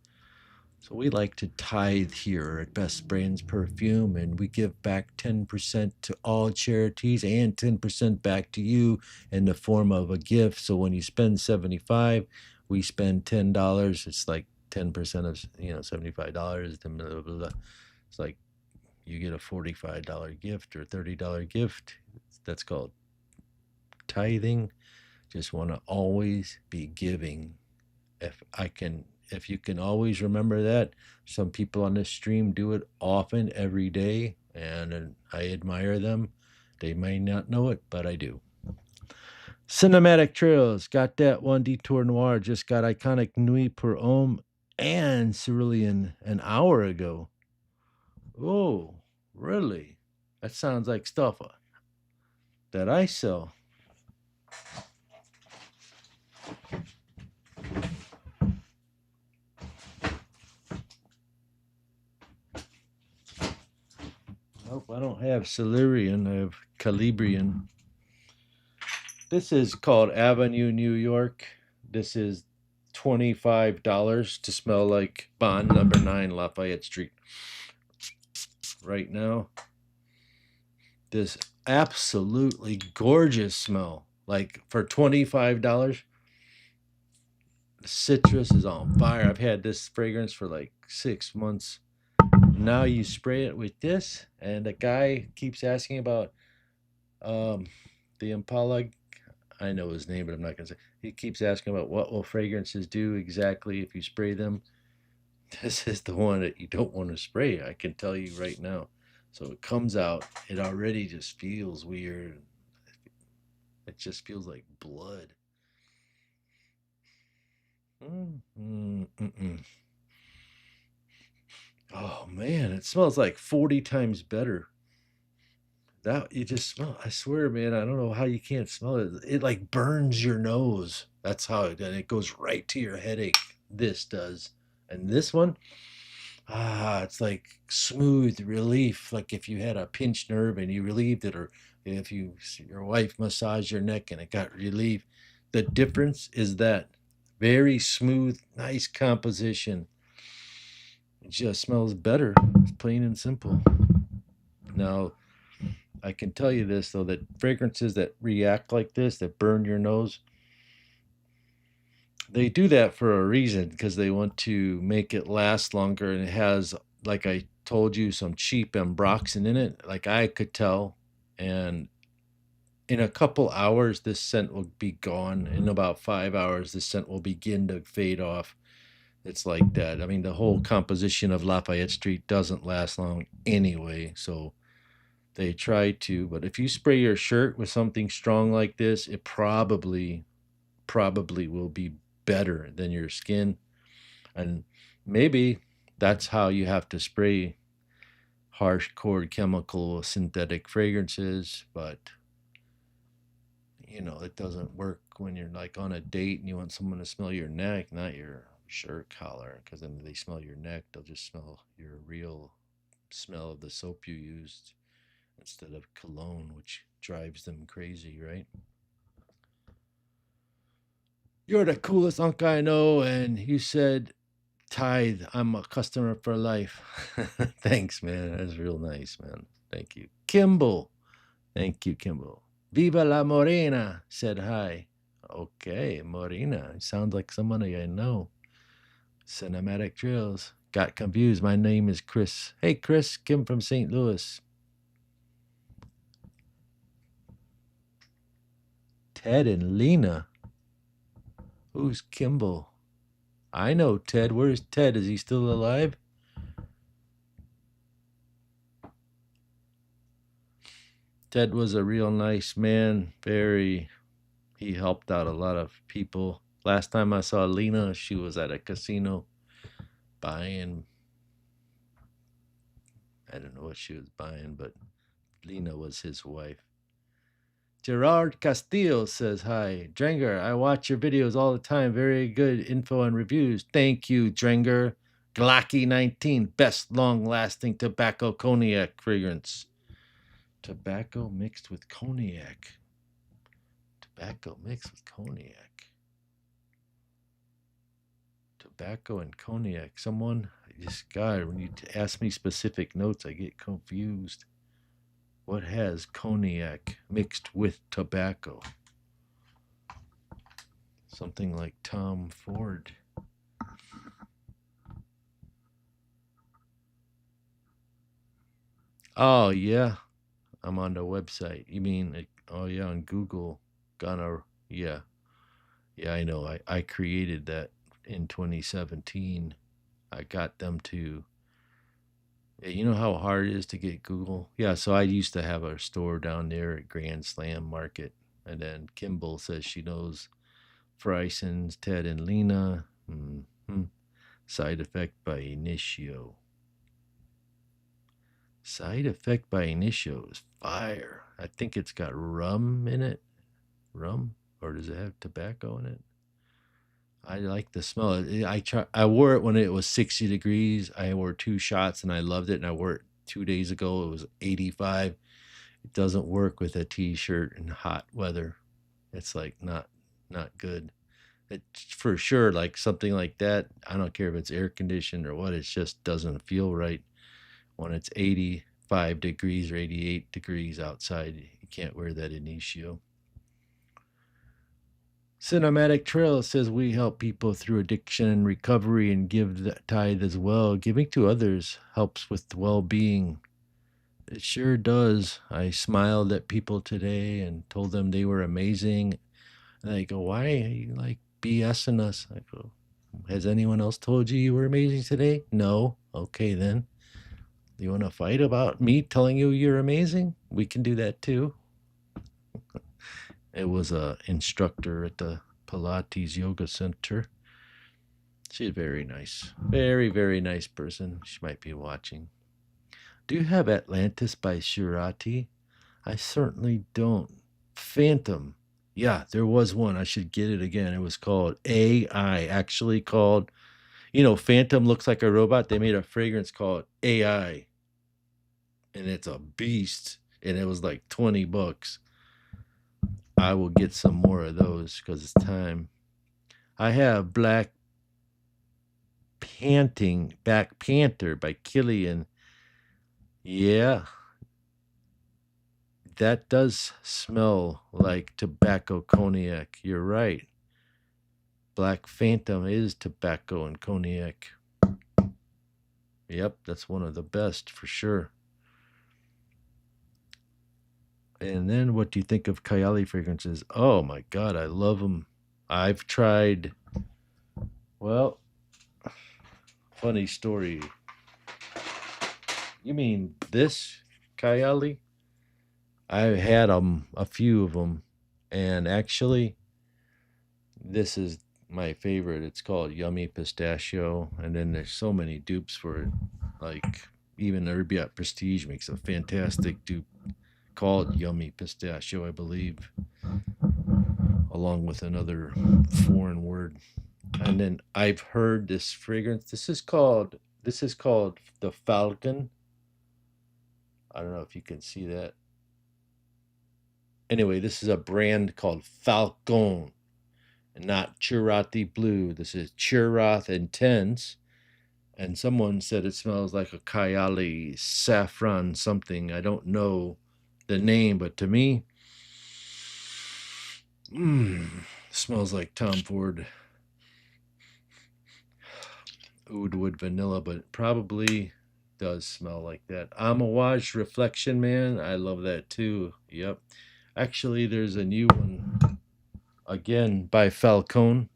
So we like to tithe here at Best Brands Perfume, and we give back 10% to all charities and 10% back to you in the form of a gift. So when you spend 75, we spend $10. It's like 10% of $75. Blah, blah, blah. It's like you get a $45 gift or $30 gift. That's called tithing. Just want to always be giving. If you can always remember that. Some people on this stream do it often, every day, and I admire them. They may not know it, but I do. Cinematic Trails, got that one. Detour Noir just got Iconic Nuit pour Homme and Cerulean an hour ago. Oh, really? That sounds like stuff that I sell. Nope, I don't have Celerian. I have Calibrian. This is called Avenue, New York. This is $25 to smell like Bond number 9 Lafayette Street. Right now, this absolutely gorgeous smell. Like for $25, the citrus is on fire. I've had this fragrance for like 6 months. Now you spray it with this, and the guy keeps asking about the Impala. I know his name, but I'm not gonna say. He keeps asking about what will fragrances do exactly if you spray them. This is the one that you don't want to spray. I can tell you right now. So it comes out. It already just feels weird. It just feels like blood. Oh man, it smells like 40 times better. That you just smell. I swear, man. I don't know how you can't smell it. It like burns your nose. That's how it. And it goes right to your headache. This does, and this one, it's like smooth relief. Like if you had a pinched nerve and you relieved it, or if your wife massaged your neck and it got relief. The difference is that very smooth, nice composition. It just smells better. It's plain and simple. Now, I can tell you this though, that fragrances that react like this, that burn your nose, they do that for a reason because they want to make it last longer, and it has, like I told you, some cheap ambroxan in it. Like I could tell, and in a couple hours, this scent will be gone. In about 5 hours, this scent will begin to fade off. It's like that. I mean, the whole composition of Lafayette Street doesn't last long anyway, so they try to. But if you spray your shirt with something strong like this, it probably will be better than your skin. And maybe that's how you have to spray harsh core chemical synthetic fragrances, but it doesn't work when you're like on a date and you want someone to smell your neck, not your shirt collar, because then they smell your neck, they'll just smell your real smell of the soap you used instead of cologne, which drives them crazy, right? You're the coolest uncle I know, and you said tithe. I'm a customer for life. Thanks, man. That's real nice, man. Thank you. Kimball. Thank you, Kimball. Viva la Morena said hi. Okay, Morena. Sounds like somebody I know. Cinematic Drills. Got confused. My name is Chris. Hey, Chris. Kim from St. Louis. Ted and Lena. Who's Kimball? I know Ted. Where's Ted? Is he still alive? Ted was a real nice man. He helped out a lot of people. Last time I saw Lena, she was at a casino buying. I don't know what she was buying, but Lena was his wife. Gerard Castillo says hi. Drenger, I watch your videos all the time. Very good info and reviews. Thank you, Drenger. Glocky 19, best long lasting tobacco cognac fragrance. Tobacco mixed with cognac. Tobacco mixed with cognac. Tobacco and cognac. Someone, just God, when you ask me specific notes, I get confused. What has cognac mixed with tobacco? Something like Tom Ford. Oh, yeah. I'm on the website. You mean, oh, yeah, on Google. Gonna, yeah. Yeah, I know. I created that in 2017. I got them to, yeah, you know how hard it is to get Google? Yeah, so I used to have a store down there at Grand Slam Market. And then Kimball says she knows Fryson's, Ted and Lena. Side effect by Initio. Side effect by Initio is fire. I think it's got rum in it. Rum? Or does it have tobacco in it? I like the smell. I wore it when it was 60 degrees. I wore 2 shots and I loved it. And I wore it 2 days ago. It was 85. It doesn't work with a t-shirt in hot weather. It's like not good. It for sure, like something like that. I don't care if it's air conditioned or what. It just doesn't feel right when it's 85 degrees or 88 degrees outside. You can't wear that Initio. Cinematic Trail says we help people through addiction and recovery and give the tithe as well. Giving to others helps with well-being. It sure does. I smiled at people today and told them they were amazing. And they go, why are you like BSing us? I go, has anyone else told you you were amazing today? No. Okay, then. You want to fight about me telling you you're amazing? We can do that too. It was a instructor at the Pilates Yoga Center. She's very nice. Very, very nice person. She might be watching. Do you have Atlantis by Shirati? I certainly don't. Phantom. Yeah, there was one. I should get it again. It was called AI. Actually called, Phantom looks like a robot. They made a fragrance called AI. And it's a beast. And it was like $20. I will get some more of those because it's time. I have Black Panther by Killian. Yeah, that does smell like tobacco cognac. You're right. Black Phantom is tobacco and cognac. Yep, that's one of the best for sure. And then what do you think of Kayali fragrances? Oh my God, I love them. I've tried, well, funny story. You mean this Kayali? I've had a few of them, and actually, this is my favorite. It's called Yummy Pistachio, and then there's so many dupes for it. Like even Herbiat Prestige makes a fantastic dupe called Yummy Pistachio, I believe, along with another foreign word. And then I've heard this fragrance. This is called the Falcon. I don't know if you can see that. Anyway, this is a brand called Falcon, and not Chirati Blue. This is Chirath Intense. And someone said it smells like a Kayali saffron something. I don't know the name, but to me, smells like Tom Ford Oud Wood Vanilla, but it probably does smell like that. Amouage Reflection Man. I love that too. Yep. Actually, there's a new one again by Falcone.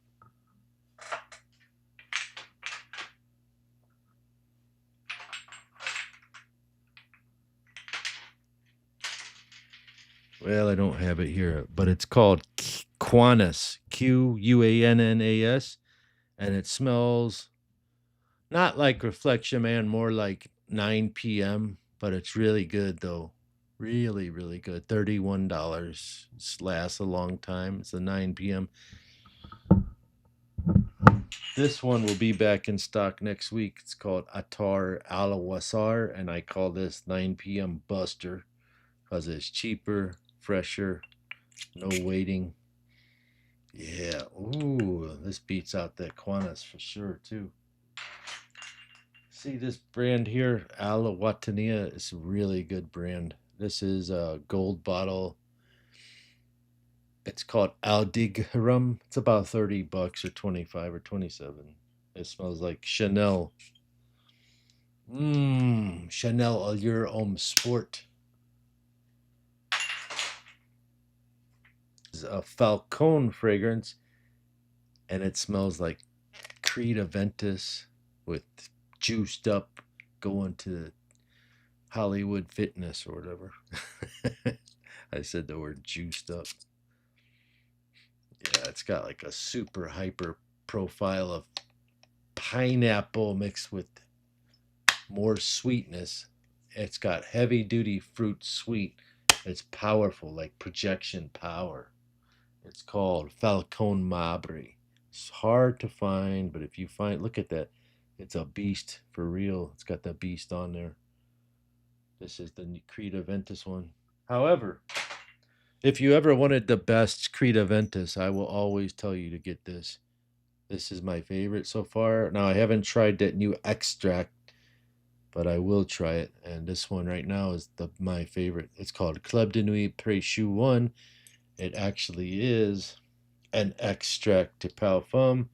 Well, I don't have it here, but it's called Quannas, Quannas, and it smells not like Reflection Man, more like 9 p.m., but it's really good though. Really, really good. $31. It lasts a long time. It's a 9 p.m. This one will be back in stock next week. It's called Attar Al-Wasar, and I call this 9 p.m. Buster because it's cheaper, fresher, no waiting. Yeah. Ooh, this beats out that CLONES for sure too. See this brand here, Watania, is a really good brand. This is a gold bottle. It's called Aldigrum. It's about $30 or 25 or 27. It smells like Chanel. Chanel Allure Homme Sport. It's a Falcone fragrance, and it smells like Creed Aventus with juiced up going to Hollywood Fitness or whatever. I said the word juiced up. Yeah, it's got like a super hyper profile of pineapple mixed with more sweetness. It's got heavy duty fruit sweet. It's powerful, like projection power. It's called Falcone Mabry. It's hard to find, but if you find, look at that. It's a beast for real. It's got the beast on there. This is the Creed Aventus one. However, if you ever wanted the best Creed Aventus, I will always tell you to get this. This is my favorite so far. Now, I haven't tried that new extract, but I will try it. And this one right now is my favorite. It's called Club de Nuit Précieux 1. It actually is an extract de parfum.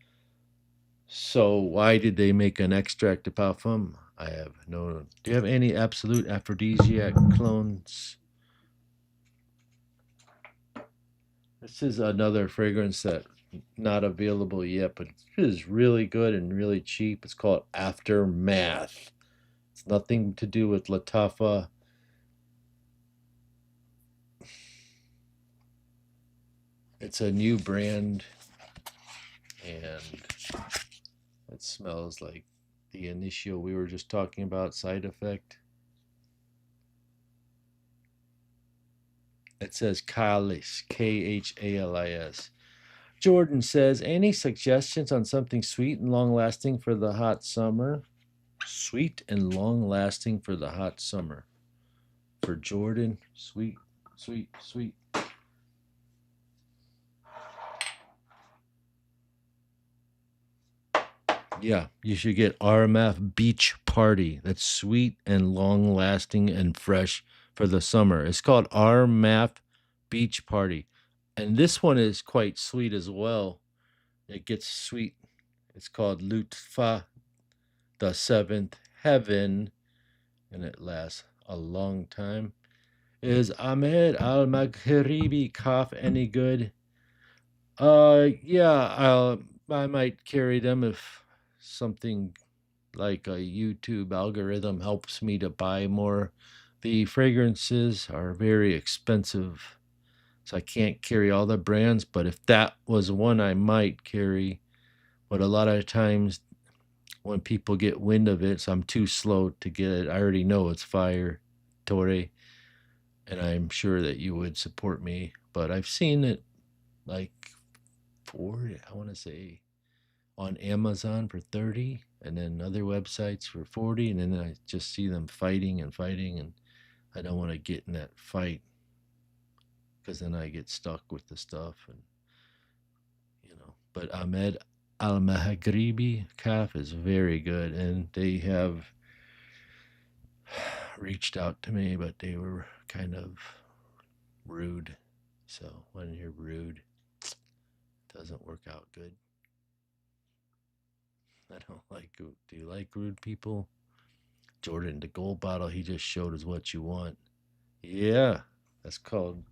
So why did they make an extract de parfum? I have no. Do you have any absolute aphrodisiac clones? This is another fragrance that not available yet, but it is really good and really cheap. It's called Aftermath. It's nothing to do with Latafa. It's a new brand, and it smells like the initial we were just talking about, Side Effect. It says Khalis, Khalis. Jordan says, any suggestions on something sweet and long lasting for the hot summer? Sweet and long lasting for the hot summer. For Jordan, sweet, sweet, sweet. Yeah, you should get RMF Beach Party. That's sweet and long lasting and fresh for the summer. It's called RMF Beach Party. And this one is quite sweet as well. It gets sweet. It's called Lutfa, the Seventh Heaven, and it lasts a long time. Is Ahmed Al Maghribi cough any good? Yeah, I might carry them if something like a YouTube algorithm helps me to buy more. The fragrances are very expensive, so I can't carry all the brands, but if that was one I might carry. But a lot of times when people get wind of it, so I'm too slow to get it. I already know it's fire, Torre, and I'm sure that you would support me. But I've seen it like I want to say on Amazon for 30 and then other websites for 40, and then I just see them fighting and fighting, and I don't want to get in that fight because then I get stuck with the stuff. And but Ahmed Al Mahagribi calf is very good, and they have reached out to me, but they were kind of rude. So when you're rude, it doesn't work out good. I don't like. Do you like rude people? Jordan, the gold bottle he just showed is what you want. Yeah, that's called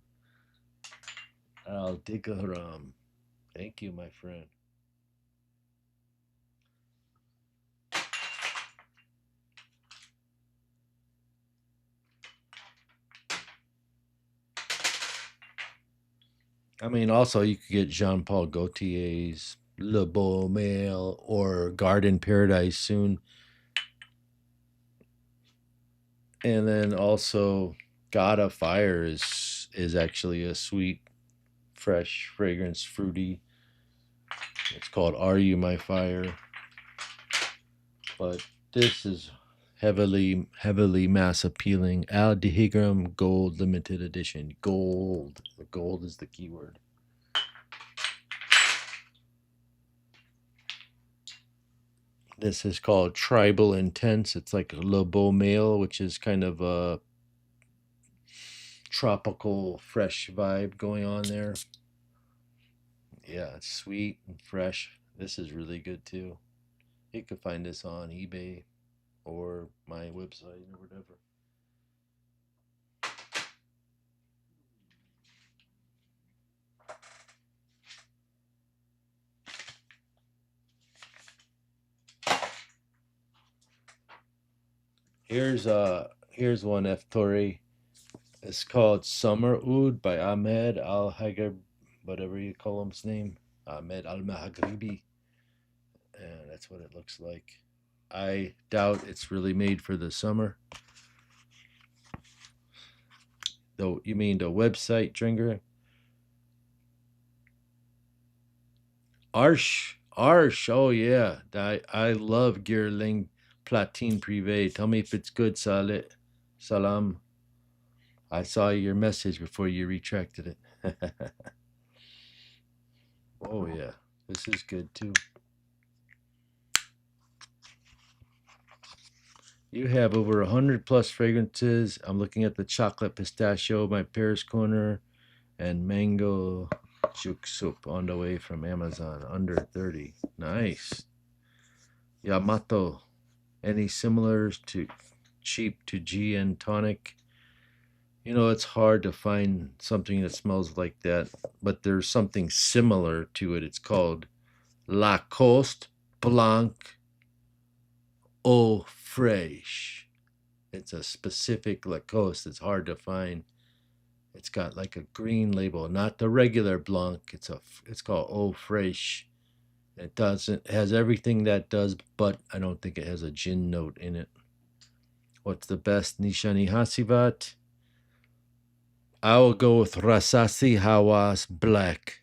Aldigaram. Thank you, my friend. I mean, also you could get Jean Paul Gaultier's Le Beau Male or Garden Paradise soon. And then also God of Fire is actually a sweet, fresh, fragrance, fruity. It's called Are You My Fire? But this is heavily mass appealing. Aldehygram Gold limited edition. Gold. The gold is the keyword. This is called Tribal Intense. It's like a Le Beau Male, which is kind of a tropical, fresh vibe going on there. Yeah, it's sweet and fresh. This is really good too. You can find this on eBay or my website or whatever. Here's one F Tori. It's called Summer Oud by Ahmed Al Hagar, whatever you call his name, Ahmed Al Mahagribi, and that's what it looks like. I doubt it's really made for the summer. Though you mean the website, Dringer? Arsh. Oh yeah, I love Gearling Platine Privé. Tell me if it's good, Salam. I saw your message before you retracted it. Oh yeah, this is good too. You have over 100 plus fragrances. I'm looking at the chocolate pistachio, my Paris corner, and mango juk soup on the way from Amazon. Under 30. Nice. Yamato. Any similars to cheap to G and tonic? You know, it's hard to find something that smells like that, but there's something similar to it. It's called Lacoste Blanc Eau Fraiche. It's a specific Lacoste. It's hard to find. It's got like a green label, not the regular Blanc. It's called Eau Fraiche. It has everything that does, but I don't think it has a gin note in it. What's the best Nishani Hasivat? I will go with Rasasi Hawas Black.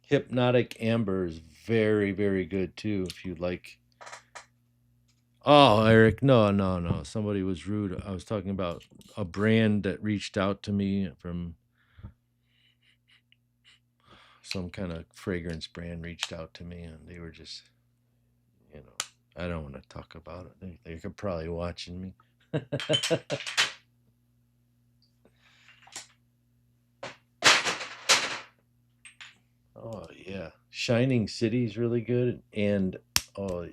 Hypnotic Amber is very, very good too. If you like. Oh, Eric, no. Somebody was rude. I was talking about a brand that reached out to me from some kind of fragrance brand reached out to me, and they were just, you know, I don't want to talk about it. They're probably watching me. Oh yeah, Shining City is really good, and oh,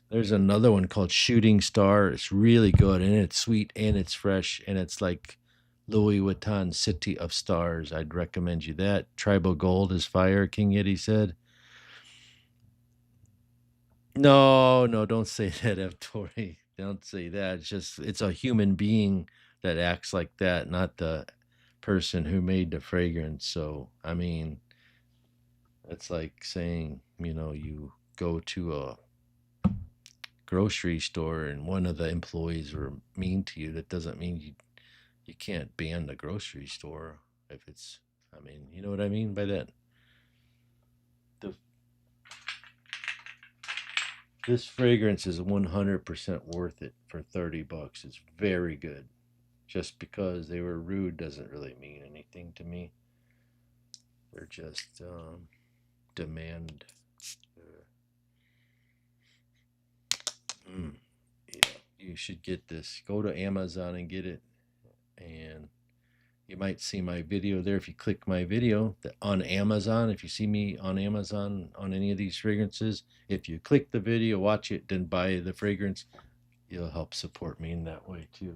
there's another one called Shooting Star. It's really good, and it's sweet, and it's fresh, and it's like Louis Vuitton City of Stars. I'd recommend you that. Tribal Gold is fire, King Yeti said. No, don't say that, F. Tori. Don't say that. It's a human being that acts like that, not the person who made the fragrance. So, I mean, it's like saying, you go to a grocery store and one of the employees were mean to you. That doesn't mean you can't ban the grocery store if it's, I mean, you know what I mean by that? The This fragrance is 100% worth it for $30. It's very good. Just because they were rude doesn't really mean anything to me. They're just demand. Yeah, you should get this. Go to Amazon and get it. And you might see my video there if you click my video on Amazon. If you see me on Amazon on any of these fragrances, if you click the video, watch it, then buy the fragrance, you'll help support me in that way too.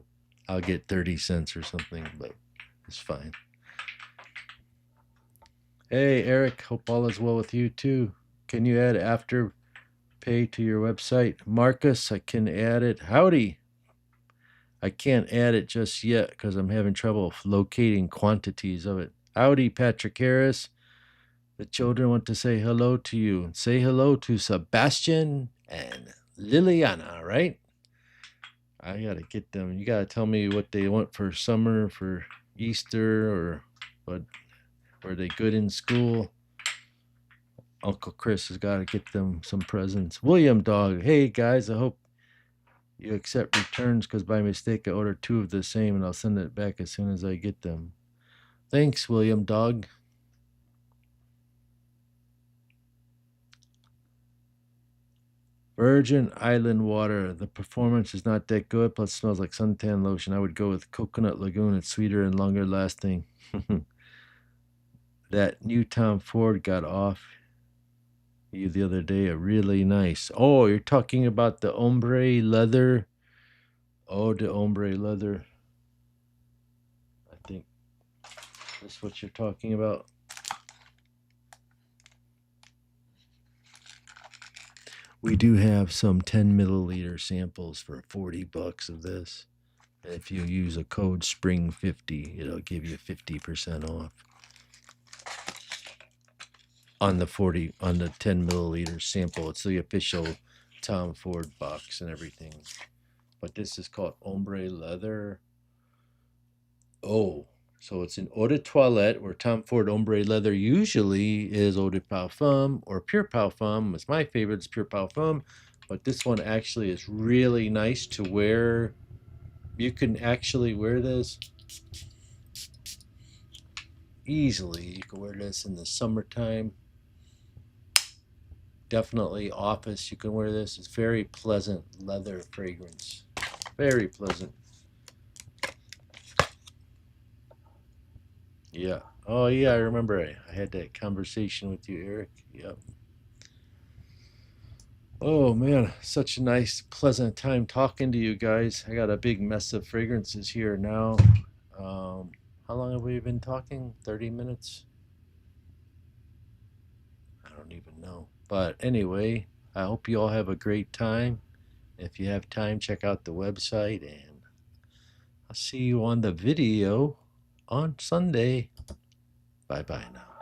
I'll get 30 cents or something, but it's fine. Hey, Eric, hope all is well with you too. Can you add Afterpay to your website? Marcus, I can add it. Howdy. I can't add it just yet because I'm having trouble locating quantities of it. Howdy, Patrick Harris. The children want to say hello to you. Say hello to Sebastian and Liliana, right? I got to get them. You got to tell me what they want for summer, for Easter, or what. Were they good in school? Uncle Chris has got to get them some presents. William Dog. Hey, guys, I hope You accept returns because by mistake I ordered 2 of the same and I'll send it back as soon as I get them. Thanks, William Dog. Virgin Island water. The performance is not that good, plus smells like suntan lotion. I would go with Coconut Lagoon. It's sweeter and longer lasting. That new Tom Ford got off you the other day. A really nice. Oh, you're talking about the ombre leather. Oh, the ombre leather. I think that's what you're talking about. We do have some 10 milliliter samples for 40 bucks of this. And if you use a code SPRING50, it'll give you 50% off on the 10 milliliter sample. It's the official Tom Ford box and everything. But this is called ombre leather. Oh, so it's an eau de toilette, where Tom Ford ombre leather usually is eau de parfum or pure parfum. It's my favorite, it's pure parfum. But this one actually is really nice to wear. You can actually wear this easily. You can wear this in the summertime. Definitely office, you can wear this. It's very pleasant leather fragrance. Very pleasant. Yeah. Oh, yeah, I remember I had that conversation with you, Eric. Yep. Oh, man, such a nice, pleasant time talking to you guys. I got a big mess of fragrances here now. How long have we been talking? 30 minutes? I don't even know. But anyway, I hope you all have a great time. If you have time, check out the website, and I'll see you on the video on Sunday. Bye bye now.